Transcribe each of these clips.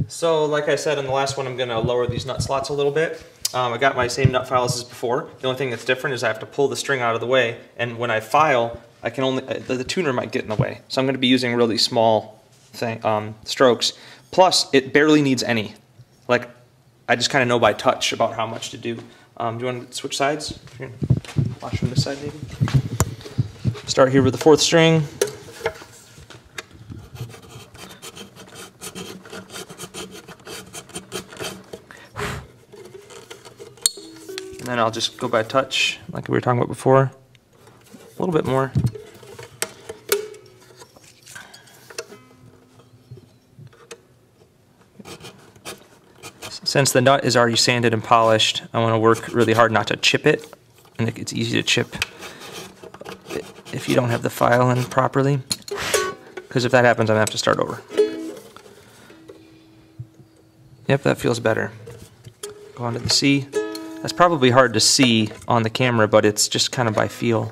So like I said in the last one, I'm going to lower these nut slots a little bit. I got my same nut files as before. The only thing that's different is I have to pull the string out of the way, and when I file, I can only the tuner might get in the way. So I'm going to be using really small strokes. Plus, it barely needs any. Like, I just kind of know by touch about how much to do. Do you want to switch sides? Watch from this side, maybe. Start here with the 4th string. And then I'll just go by touch, like we were talking about before. A little bit more. Since the nut is already sanded and polished, I want to work really hard not to chip it. And it's easy to chip if you don't have the file in properly. Because if that happens, I'm going to have to start over. Yep, that feels better. Go on to the C. That's probably hard to see on the camera, but it's just kind of by feel.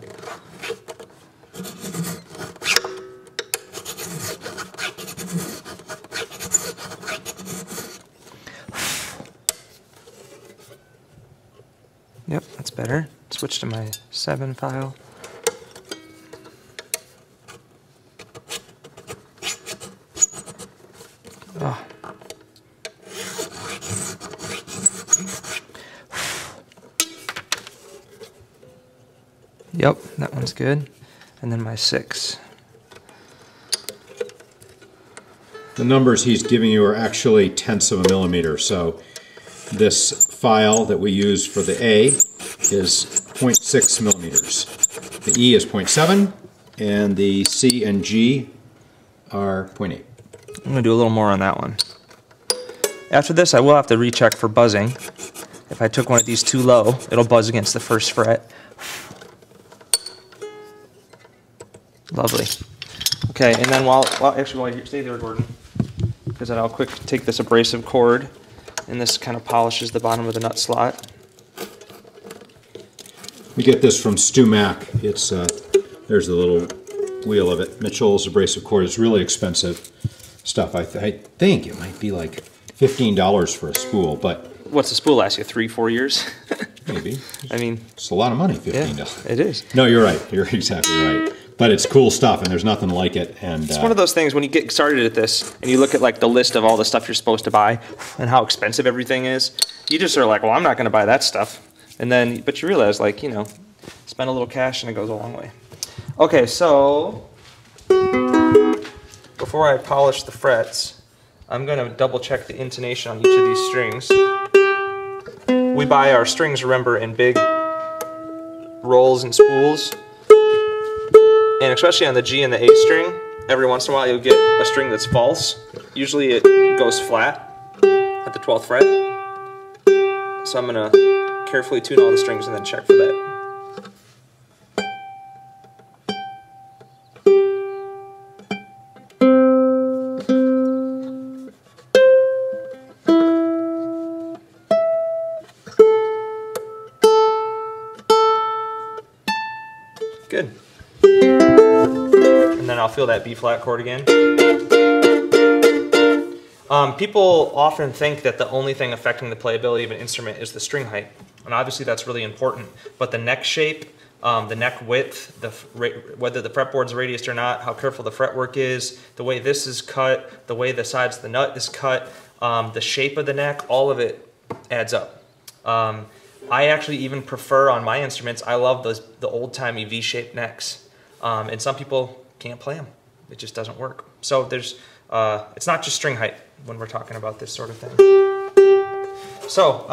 Yep, that's better. Switch to my 7 file. Oh. Yep, that one's good. And then my 6. The numbers he's giving you are actually tenths of a millimeter, so this file that we use for the A is 0.6 millimeters. The E is 0.7, and the C and G are 0.8. I'm going to do a little more on that one. After this, I will have to recheck for buzzing. If I took one of these too low, it'll buzz against the 1st fret. Lovely. Okay, and then while you stay there, Gordon, because then I'll quick take this abrasive cord, and this kind of polishes the bottom of the nut slot. We get this from Stu Mack. It's there's the little wheel of it. Mitchell's abrasive cord is really expensive stuff. I think it might be like $15 for a spool, but what's a spool last you? 3-4 years? Maybe. I mean, it's a lot of money. $15. Yeah, it is. No, you're right. You're exactly right. But it's cool stuff, and there's nothing like it. And it's one of those things when you get started at this, and you look at like the list of all the stuff you're supposed to buy, and how expensive everything is. You just are like, well, I'm not going to buy that stuff. And then, but you realize, like, you know, spend a little cash, and it goes a long way. Okay, so before I polish the frets, I'm going to double check the intonation on each of these strings. We buy our strings, remember, in big rolls and spools. And especially on the G and the A string, every once in a while you'll get a string that's false. Usually it goes flat at the 12th fret. So I'm going to carefully tune all the strings and then check for that. Good. And then I'll feel that B flat chord again. People often think that the only thing affecting the playability of an instrument is the string height, and obviously that's really important. But the neck shape, the neck width, whether the fretboard's radiused or not, how careful the fretwork is, the way this is cut, the way the sides of the nut is cut, the shape of the neck, all of it adds up. I actually even prefer on my instruments, I love the old-timey V-shaped necks, and some people can't play them. It just doesn't work. So there's, it's not just string height when we're talking about this sort of thing. So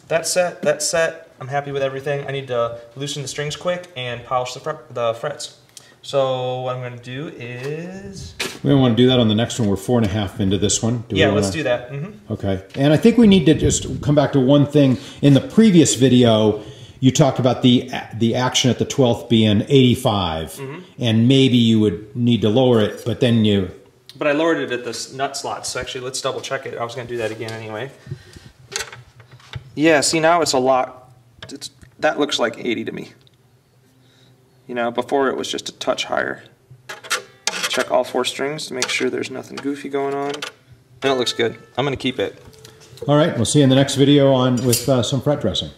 that's set. I'm happy with everything. I need to loosen the strings quick and polish the frets. So what I'm going to do is... We don't want to do that on the next one. We're 4.5 into this one. Let's do that. Mm-hmm. Okay. And I think we need to just come back to one thing. In the previous video, you talked about the action at the 12th being 85, and maybe you would need to lower it, but then you... But I lowered it at the nut slots, so actually let's double check it. I was going to do that again anyway. Yeah, see now it's a lot... that looks like 80 to me. You know, before it was just a touch higher. Check all 4 strings to make sure there's nothing goofy going on. And it looks good. I'm going to keep it. All right, we'll see you in the next video with some fret dressing.